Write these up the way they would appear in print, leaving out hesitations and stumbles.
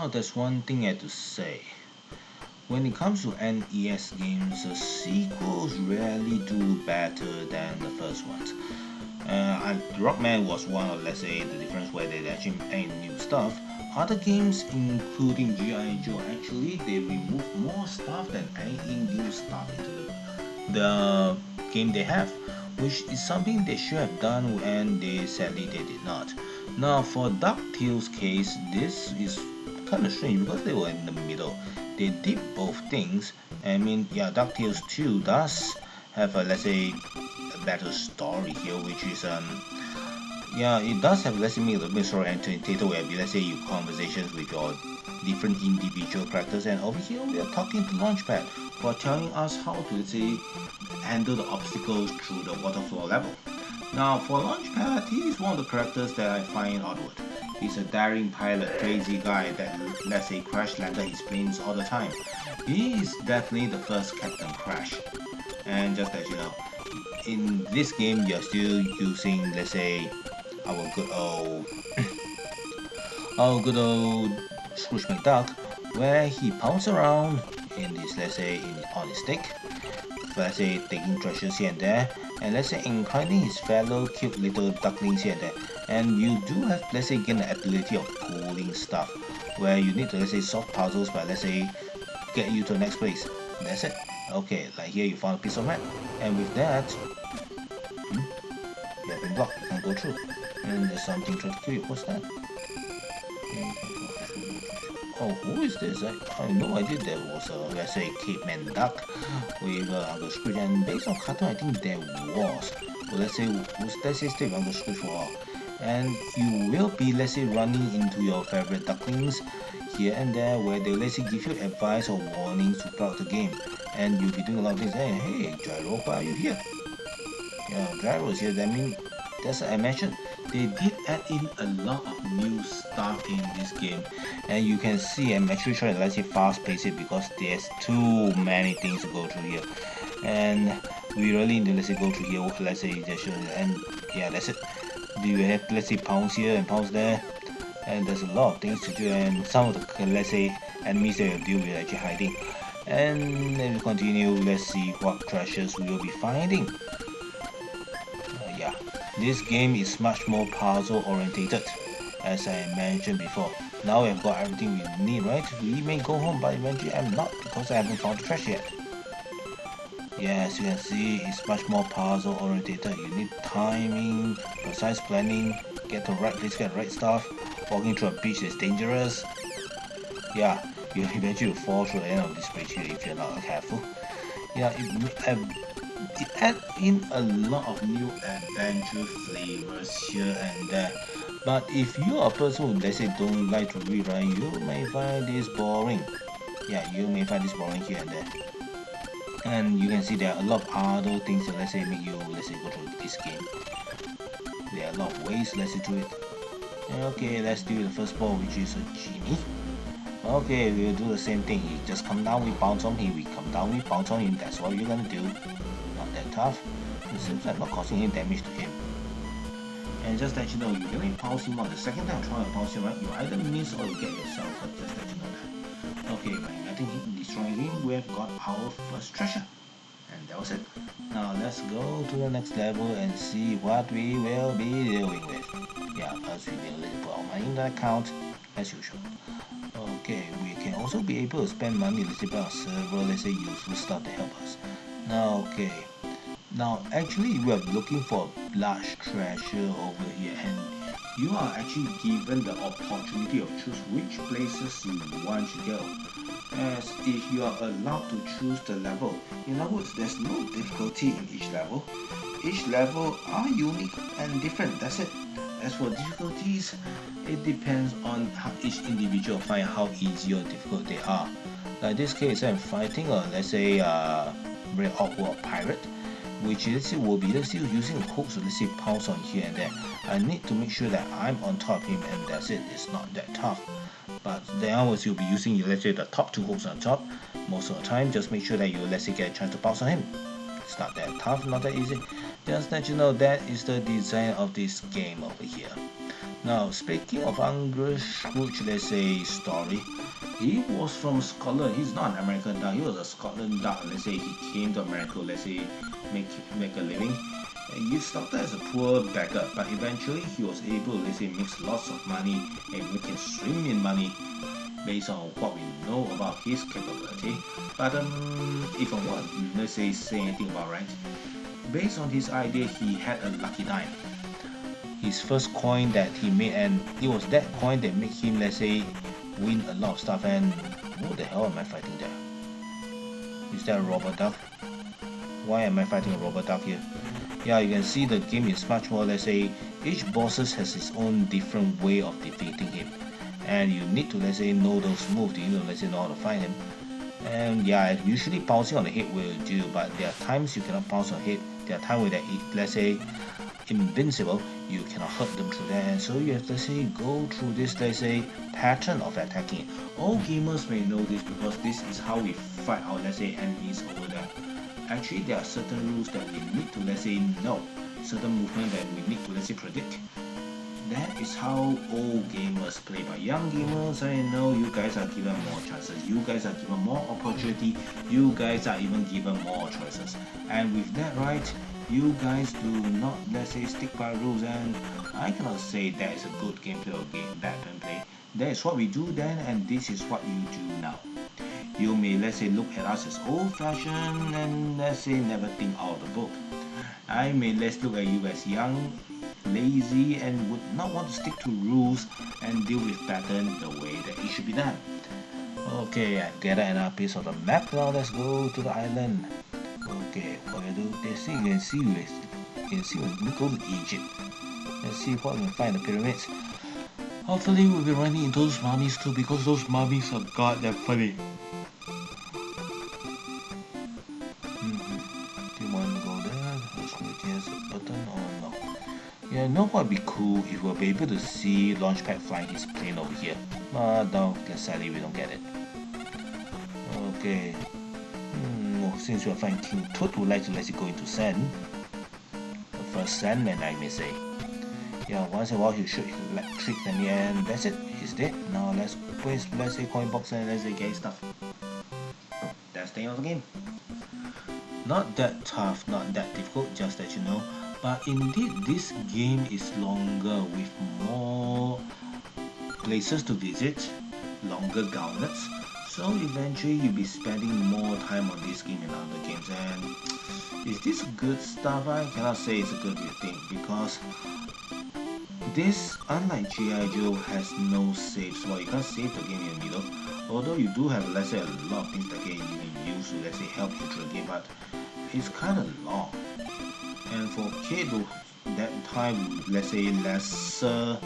Now there's one thing I have to say. When it comes to NES games, the sequels rarely do better than the first ones. Rockman was one of, let's say, the difference where they actually add new stuff. Other games, including G.I. Joe, actually they remove more stuff than adding new stuff into the game they have, which is something they should have done and sadly they did not. Now for Ducktale's case, this is kind of strange because they were in the middle. They did both things. I mean, yeah, Ducktales 2 does have a, let's say, a better story here, which is yeah, it does have, let's say, a little bit story entertainer where, let's say, you conversations with your different individual characters, and over here we are talking to Launchpad for telling us how to, let's say, handle the obstacles through the water floor level. Now for Launchpad, he is one of the characters that I find oddwood. He's a daring pilot, crazy guy that, let's say, crash landed his planes all the time. He is definitely the first Captain Crash. And just that you know, in this game you're still using, let's say, our good old our good old Scrooge McDuck, where he pounds around in this, let's say, on his stick, let's say taking treasures here and there, and let's say inclining his fellow cute little ducklings here and there. And you do have, let's say, gain the ability of pulling stuff, where you need to, let's say, solve puzzles by, let's say, get you to the next place. That's it. Okay, like here you found a piece of map, and with that, you have been blocked. You can't go through. And there's something trying to kill you. What's that? Oh, who is this? I have no idea there was a, let's say, caveman duck with Uncle Scrooge, and based on cartoon, I think there was. So let's say stay with Uncle Scrooge for a while. And you will be, let's say, running into your favorite ducklings here and there, where they, let's say, give you advice or warnings throughout the game. And you'll be doing a lot of things. Hey, Gyro, why are you here? Yeah, Gyro's here. That means, that's what I mentioned. They did add in a lot of new stuff in this game, and you can see I'm actually trying to, let's say, fast pace it because there's too many things to go through here, and we really need to, let's say, go through here, let's say, and yeah, that's it. You have, let's say, pounds here and pounds there, and there's a lot of things to do, and some of the, let's say, enemies that you deal with are actually hiding. And then we continue, let's see what treasures we will be finding. Yeah, this game is much more puzzle orientated, as I mentioned before. Now we've got everything we need, right? We may go home, but eventually I'm not, because I haven't found the treasure yet. Yes, you can see it's much more puzzle orientated. You need timing, precise planning, get the right place, get the right stuff. Walking through a beach is dangerous. Yeah, you eventually fall through the end of this bridge here if you're not careful. Yeah, it adds in a lot of new adventure flavors here and there. But if you are a person who, let's say, don't like to read, right, you may find this boring. Yeah, you may find this boring here and there. And you can see there are a lot of other things that, let's say, make you, let's say, go through this game. There are a lot of ways, let's say, to it. Okay, let's do the first ball, which is a genie. Okay, we'll do the same thing. He just come down, we bounce on him. We come down, we bounce on him. That's what you're gonna do. Not that tough. It seems like not causing any damage to him. And just let you know, you really bounce him out. The second time trying to bounce him out, you either miss or you get yourself hurt. Just let you know that. Okay, by letting him destroying him, we have got our first treasure. And that was it. Now let's go to the next level and see what we will be dealing with. Yeah, first we will put our money in the account as usual. Okay, we can also be able to spend money, let's say, on several, let's say, useful stuff to help us. Now, okay. Now, actually, we are looking for a large treasure over here, and you are actually given the opportunity of choose which places you want to go. As if you are allowed to choose the level. In other words, there's no difficulty in each level. Each level are unique and different, that's it. As for difficulties, it depends on how each individual find how easy or difficult they are. Like this case, I'm fighting a, let's say, very awkward pirate, which will be, let's say, using hooks to, let's say, pounce on here and there. I need to make sure that I'm on top of him, and that's it. It's not that tough. But then onwards, you'll be using, let's say, the top two hooks on top. Most of the time, just make sure that you, let's say, get a chance to bounce on him. It's not that tough, not that easy. Just let you know that is the design of this game over here. Now, speaking of Uncle Scrooge, let's say story, he was from Scotland. He's not an American duck. He was a Scotland duck. Let's say he came to America. Let's say make a living. And he started as a poor beggar, but eventually he was able, let's say, make lots of money and we can swim in money based on what we know about his capability. But if I want, let's say anything about right, based on his idea, he had a lucky dime. His first coin that he made, and it was that coin that made him, let's say, win a lot of stuff. And what the hell am I fighting there? Is that a robot duck? Why am I fighting a robot duck here? Yeah, you can see the game is much more, let's say, each bosses has its own different way of defeating him. And you need to, let's say, know those moves, you know, let's say, know how to fight him. And yeah, usually bouncing on the head will do, but there are times you cannot bounce on the head. There are times where that, let's say, invincible, you cannot hurt them through that, and so you have to say go through this, let's say, pattern of attacking. All gamers may know this because this is how we fight our, let's say, enemies over there. Actually, there are certain rules that we need to, let's say, know, certain movement that we need to, let's say, predict. That is how old gamers play. But young gamers, I know you guys are given more chances, you guys are given more opportunity, you guys are even given more choices. And with that, right, you guys do not, let's say, stick by rules, and I cannot say that is a good gameplay or bad gameplay. That is what we do then, and this is what you do now. You may, let's say, look at us as old-fashioned and, let's say, never think out of the book. I may, let's look at you as young, lazy, and would not want to stick to rules and deal with pattern the way that it should be done. Okay, I've gathered another piece of the map. Now let's go to the island. Okay, what we do? Let's see. You can see when we go to Egypt. Let's see what we can find in the pyramids. Hopefully, we'll be running into those mummies too, because those mummies are goddamn funny. Do you want to go there? There's a button or no? Yeah, you know what would be cool if we'll be able to see Launchpad flying his plane over here. But no, sadly we don't get it. Okay. Since we are flying King Tut, would like to let it go into sand. The first Sandman, I may say. Yeah, once in a while he'll shoot electric and yeah, and that's it. He's dead. Now let's place, let's say, coin box and let's say get stuff. That's the end of the game. Not that tough, not that difficult, just that you know. But indeed, this game is longer with more places to visit, longer gauntlets. So eventually you'll be spending more time on this game and other games. And is this good stuff? I cannot say it's a good thing because this, unlike G.I. Joe, has no save slot. You can't save the game in the middle. Although you do have, let's say, a lot of things that you can use to, let's say, help you through the game, but it's kind of long. And for kids that time, let's say, lesser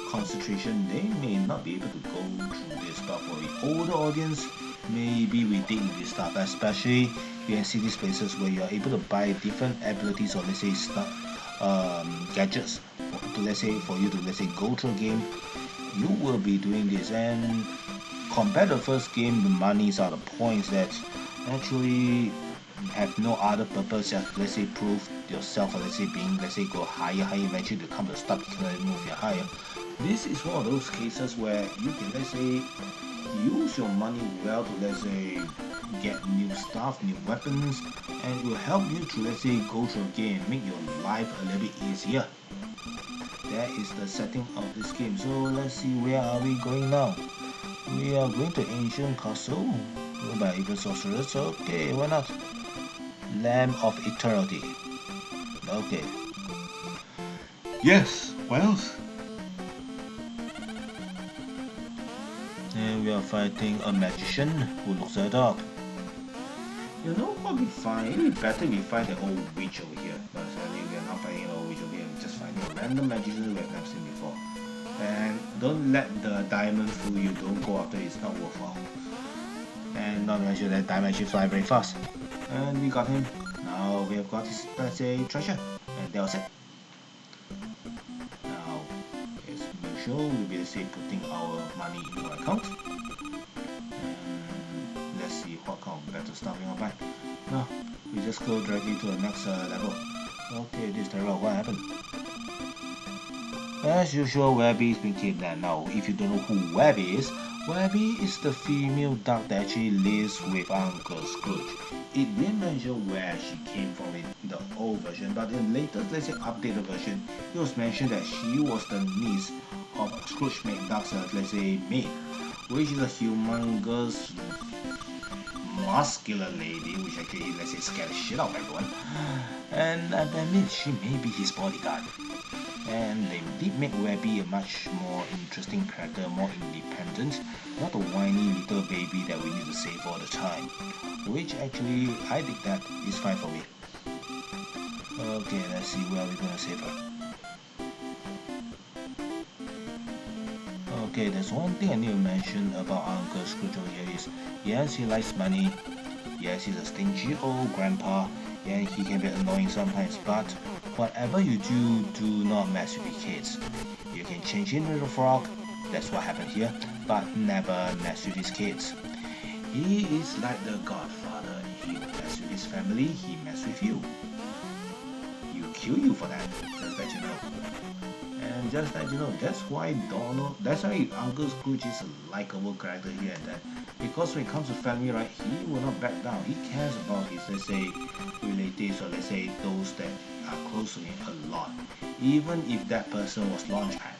concentration, they may not be able to go through this. But for the older audience, maybe we dig into this stuff, especially you can see these places where you are able to buy different abilities or, let's say, gadgets to, let's say, for you to, let's say, go through a game. You will be doing this, and compared to the first game, the monies are the points that actually have no other purpose, just, let's say, prove yourself, or let's say being, let's say, go higher, eventually become the stop move you higher. This is one of those cases where you can, let's say, use your money well to, let's say, get new stuff, new weapons, and it will help you to, let's say, go through a game, make your life a little bit easier. That is the setting of this game. So let's see, where are we going now? We are going to ancient castle by evil sorcerers. Okay, why not? Lamb of Eternity. Okay. Yes, what else? And we are fighting a magician who looks like a dog. You know what we find? It would be better we find the old witch over here. But sadly we are not finding an old witch over here. We're just finding a random magician we have never seen before. And don't let the diamond fool you. Don't go after it. It's not worthwhile. And not to mention that diamond actually fly very fast. And we got him. Now we have got his, let's say, treasure. And that was it. Now, as usual, we'll be, let's say, putting our money into our account. And let's see what kind of better stuff we want to buy. Now, we just go directly to the next level. Okay, this is terrible. What happened? As usual, Webby's been kidnapped. Now, if you don't know who Webby is the female duck that actually lives with Uncle Scrooge. It didn't mention where she came from in the old version, but in latest, let's say updated version, it was mentioned that she was the niece of Scrooge McDuck's, let's say, maid, which is a humongous muscular lady, which actually, let's say, scared the shit out of everyone. And I admit she may be his bodyguard. And they did make Webby a much more interesting character, more independent, not a whiny little baby that we need to save all the time. Which actually, I think that is fine for me. Okay, let's see where we're gonna save her. Okay, there's one thing I need to mention about Uncle Scrooge over here is, yes, he likes money, yes, he's a stingy old grandpa, and he can be annoying sometimes, but whatever you do, do not mess with your kids. You can change into a frog, that's what happened here, but never mess with his kids. He is like the godfather. He mess with his family, he mess with you. He'll kill you for that, just let you know. And just that you know, that's why Uncle Scrooge is a likable character here and there. Because when it comes to family, right, he will not back down. He cares about his, let's say, relatives, or let's say those that are close to him a lot. Even if that person was Launchpad.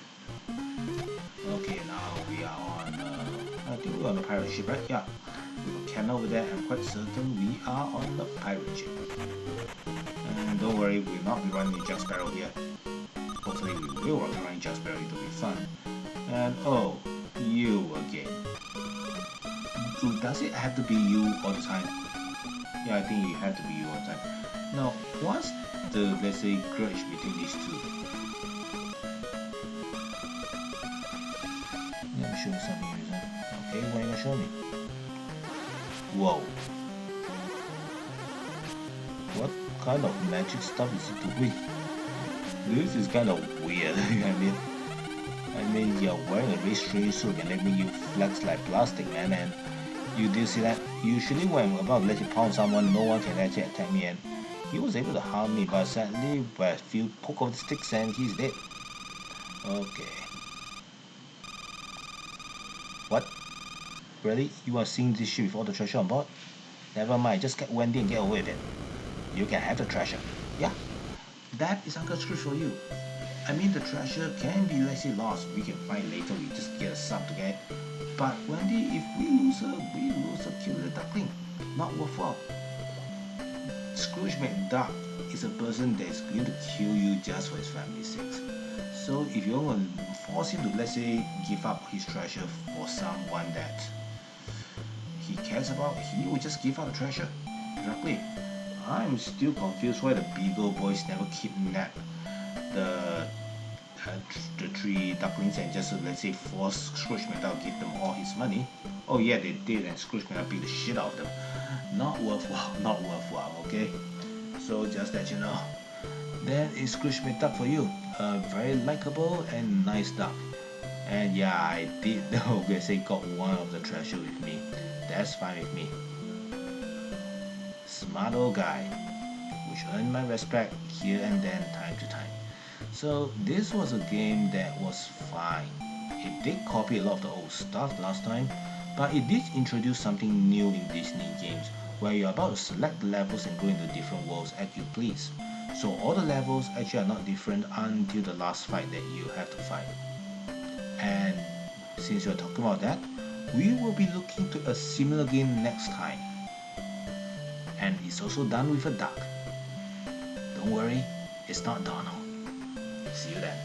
Okay, now we are on, I think we're on the pirate ship, right? Yeah. We got Ken over there. I'm quite certain we are on the pirate ship. And don't worry, we'll not be running Jack Sparrow here. Hopefully we will be running Jack Sparrow, it'll be fun. And oh, you again. Does it have to be you all the time? Yeah, I think it had to be you all the time. Now, what's the, let's say, grudge between these two? Let me show you something here. Okay, what are you gonna show me? Whoa. What kind of magic stuff is he doing? This is kind of weird, you know what I mean? I mean, you're wearing a very strange suit and letting you flex like plastic, man, and you do see that? Usually when I'm about to let you pound someone, no one can actually attack me, and he was able to harm me, but sadly, by a few poke of the sticks and he's dead. Okay. What? Really? You are seeing this ship with all the treasure on board? Never mind, just get Wendy and get away with it. You can have the treasure. Yeah. That is Uncle Scrooge for you. I mean, the treasure can be, let's say, lost. We can find later, we just get a sub to get. But Wendy, if we lose her cute little duckling. Not worthwhile. Scrooge McDuck is a person that is going to kill you just for his family's sake. So if you're going to force him to, let's say, give up his treasure for someone that he cares about, he will just give up the treasure directly. I'm still confused why the Beagle Boys never kidnapped the three ducklings and just, let's say, force Scrooge McDuck to give them all his money. Oh yeah, they did, and Scrooge McDuck beat the shit out of them. Not worthwhile, not worthwhile, okay? So just that you know, that is Scrooge McDuck for you. A very likable and nice duck. And yeah, I did, say, got one of the treasure with me. That's fine with me. Smart old guy, which earned my respect here and then, time to time. So this was a game that was fine. It did copy a lot of the old stuff last time, but it did introduce something new in Disney games, where you're about to select the levels and go into different worlds as you please. So all the levels actually are not different until the last fight that you have to fight. And since you're talking about that, we will be looking to a similar game next time. And it's also done with a duck. Don't worry, it's not Donald. See you then.